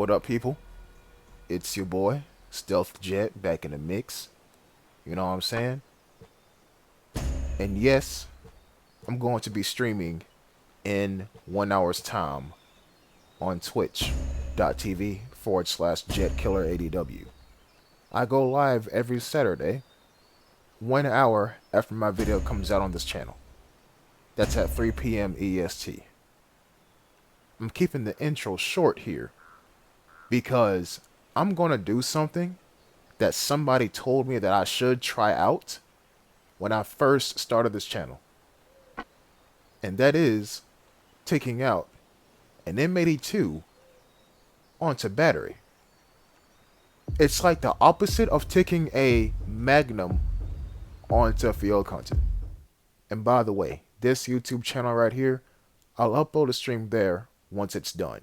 What up, people? It's your boy, Stealth Jet, back in the mix. You know what I'm saying? And yes, I'm going to be streaming in 1 hour's time on twitch.tv/JetKillerADW. I go live every Saturday, 1 hour after my video comes out on this channel. That's at 3 p.m. EST. I'm keeping the intro short here because I'm going to do something that somebody told me that I should try out when I first started this channel. And that is taking out an M82 onto battery. It's like the opposite of taking a Magnum onto field content. And by the way, this YouTube channel right here, I'll upload a stream there once it's done.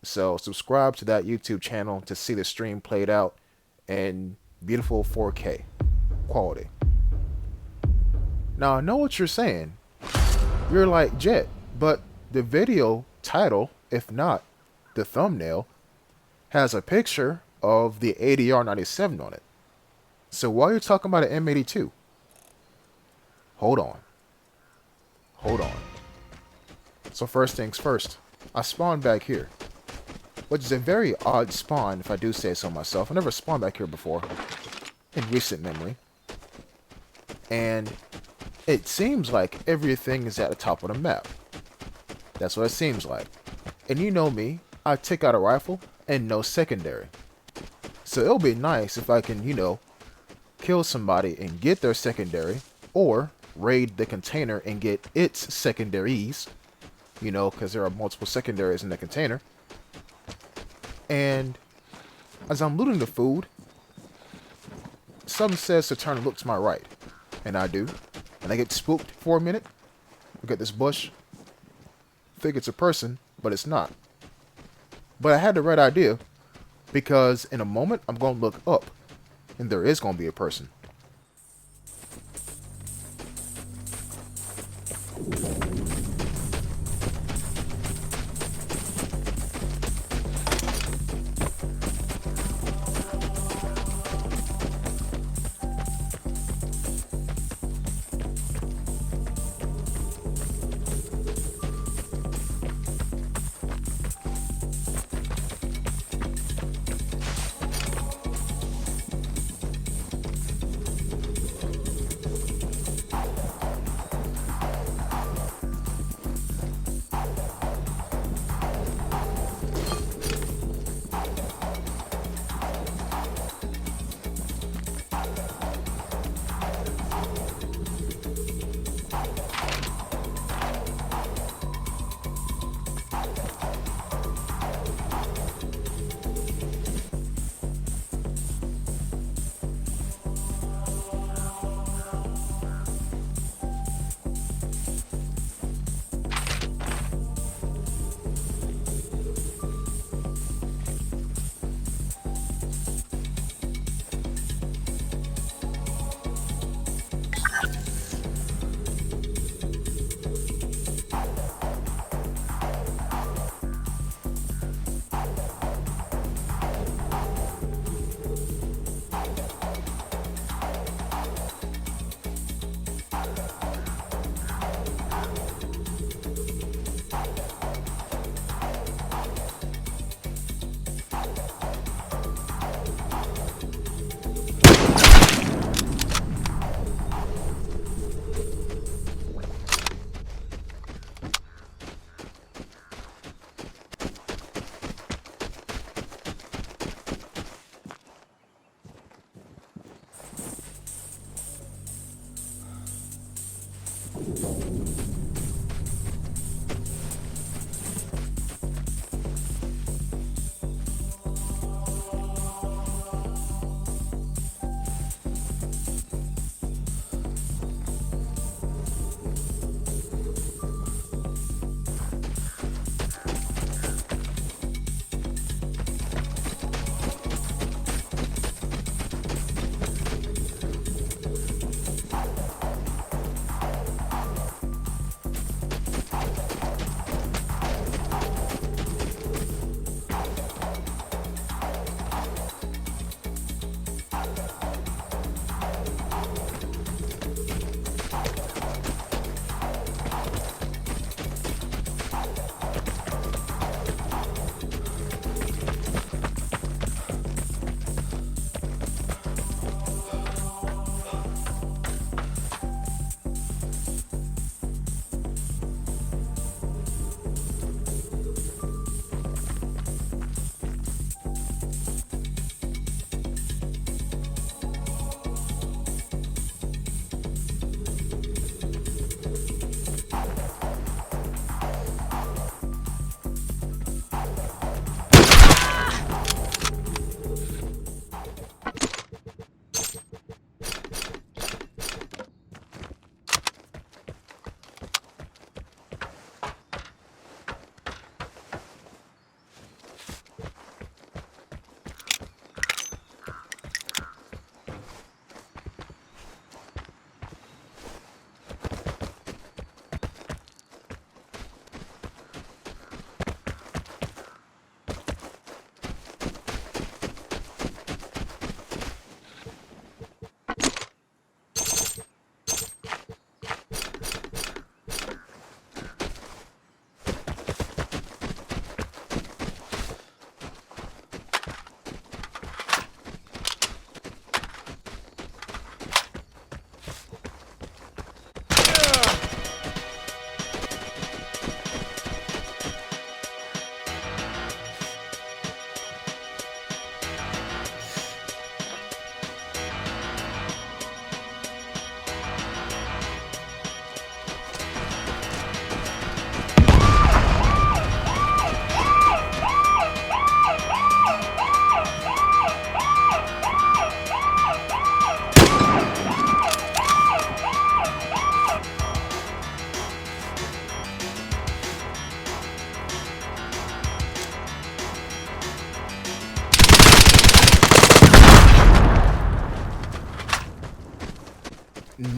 So subscribe to that YouTube channel to see the stream played out in beautiful 4K quality. Now I know what you're saying. You're like, Jet, but the video title, if not the thumbnail, has a picture of the ADR-97 on it. So why are you talking about an M82? Hold on. So first things first, I spawned back here, which is a very odd spawn if I do say so myself. I never spawned back here before in recent memory. And it seems like everything is at the top of the map. That's what it seems like. And you know me, I take out a rifle and no secondary. So it'll be nice if I can, kill somebody and get their secondary, or raid the container and get its secondaries, because there are multiple secondaries in the container. And as I'm looting the food, something says to turn and look to my right. And I do. And I get spooked for a minute. Look at this bush. Think it's a person, but it's not. But I had the right idea, because in a moment I'm going to look up, and there is going to be a person.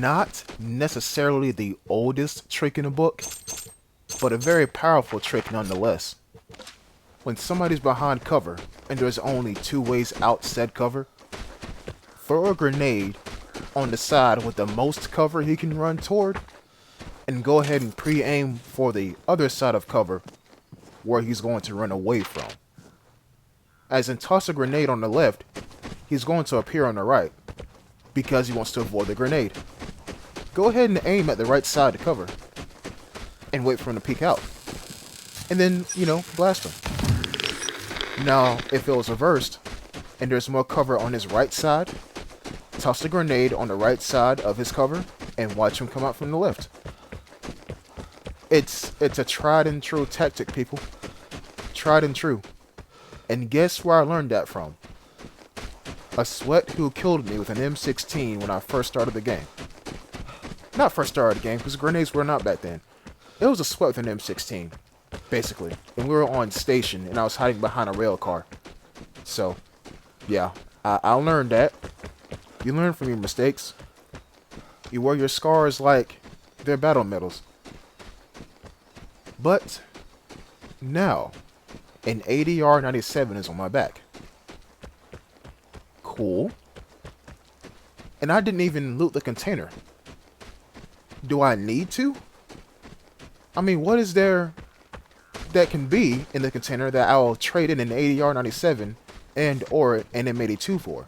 not necessarily the oldest trick in the book, but a very powerful trick nonetheless. When somebody's behind cover and there's only two ways out said cover, throw a grenade on the side with the most cover he can run toward, and go ahead and pre-aim for the other side of cover where he's going to run away from. As in, toss a grenade on the left, he's going to appear on the right because he wants to avoid the grenade. Go ahead and aim at the right side of cover and wait for him to peek out. And then, blast him. Now, if it was reversed and there's more cover on his right side, toss a grenade on the right side of his cover and watch him come out from the left. It's a tried and true tactic, people. Tried and true. And guess where I learned that from? A sweat who killed me with an M16 when I first started the game. Not first started the game, because grenades were not back then. It was a sweat with an M16, basically. And we were on station, and I was hiding behind a rail car. So, yeah, I learned that. You learn from your mistakes. You wear your scars like they're battle medals. But now, an ADR-97 is on my back. Cool. And I didn't even loot the container. Do I need to? I mean, what is there that can be in the container that I'll trade in an ADR-97 and or an M82 for?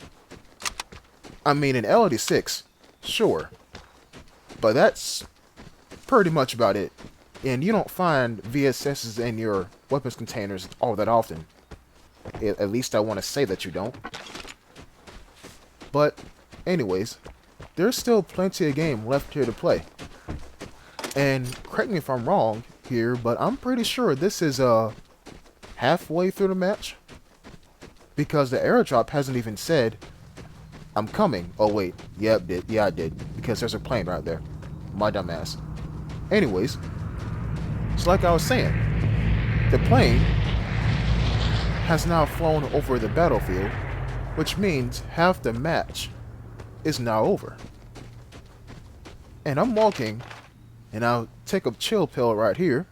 I mean, an L86, sure. But that's pretty much about it. And you don't find VSSs in your weapons containers all that often. At least I want to say that you don't. But, anyways, there's still plenty of game left here to play. And correct me if I'm wrong here, but I'm pretty sure this is halfway through the match. Because the airdrop hasn't even said, I'm coming. Oh wait, yeah, it did. Yeah, I did. Because there's a plane right there. My dumb ass. Anyways, so like I was saying, the plane has now flown over the battlefield, which means half the match is now over. And I'm walking, and I'll take a chill pill right here,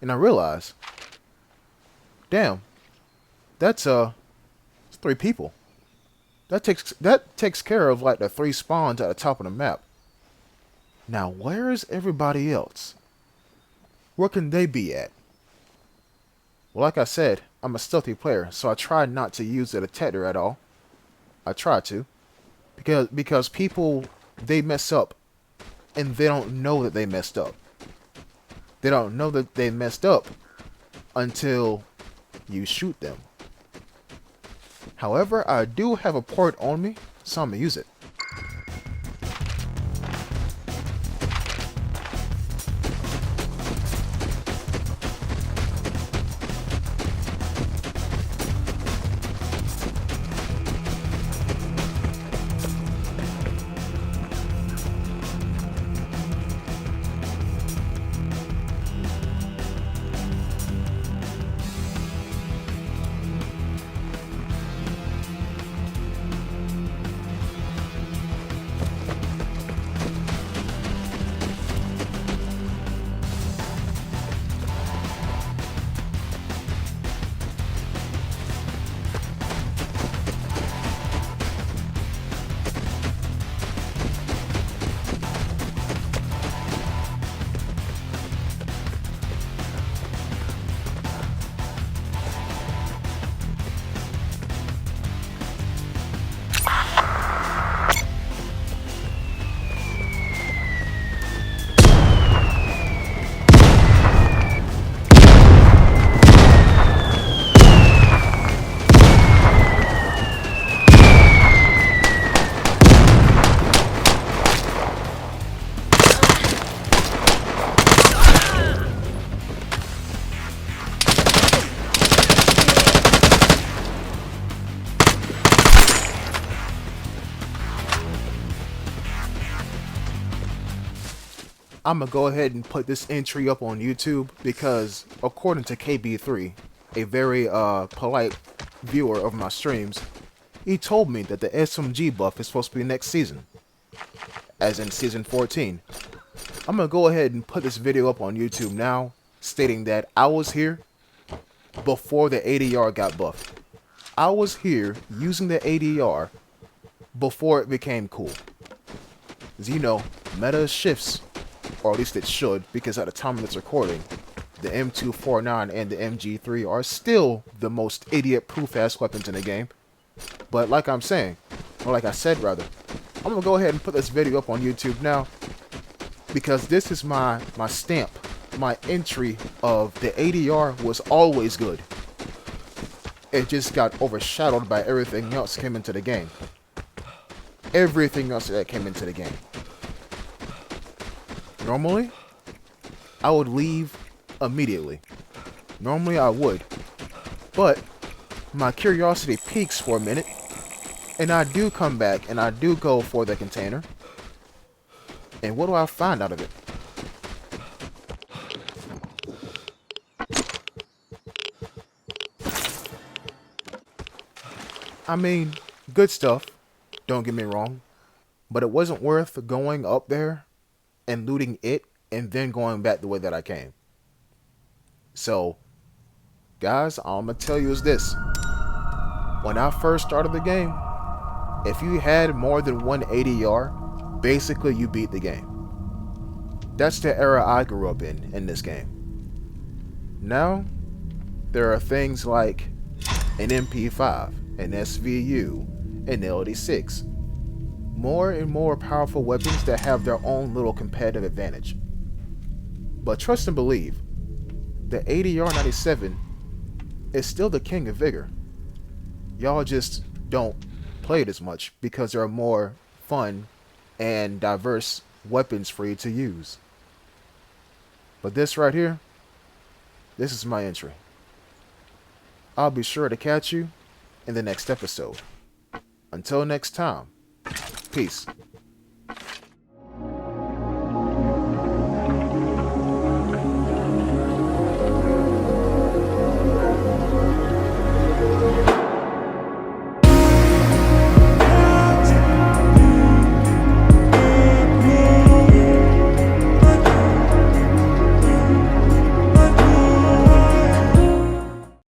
and I realize, damn, that's 3 people. That takes care of like the 3 spawns at the top of the map. Now, where is everybody else? Where can they be at? Well, like I said, I'm a stealthy player, so I try not to use the detector at all. I try to. Because people, they mess up, and they don't know that they messed up. They don't know that they messed up until you shoot them. However, I do have a port on me, so I'm gonna use it. I'm gonna go ahead and put this entry up on YouTube because, according to KB3, a very polite viewer of my streams, he told me that the SMG buff is supposed to be next season. as in Season 14. I'm gonna go ahead and put this video up on YouTube now, stating that I was here before the ADR got buffed. I was here using the ADR before it became cool. As you know, meta shifts, or at least it should, because at the time of this recording, the M249 and the MG3 are still the most idiot-proof ass weapons in the game. But like I'm saying, or like I said rather, I'm gonna go ahead and put this video up on YouTube now, because this is my stamp, my entry of the ADR was always good. It just got overshadowed by everything else that came into the game. Everything else that came into the game. Normally, I would leave immediately. Normally I would. But my curiosity peaks for a minute, and I do come back and I do go for the container. And what do I find out of it? I mean, good stuff, don't get me wrong, but it wasn't worth going up there and looting it and then going back the way that I came. So, guys, all I'm going to tell you is this. When I first started the game, if you had more than one ADR, basically you beat the game. That's the era I grew up in this game. Now, there are things like an MP5, an SVU, an LD6. More and more powerful weapons that have their own little competitive advantage. But trust and believe, the ADR-97 is still the king of Vigor. Y'all just don't play it as much because there are more fun and diverse weapons for you to use. But this right here, this is my entry. I'll be sure to catch you in the next episode. Until next time, peace.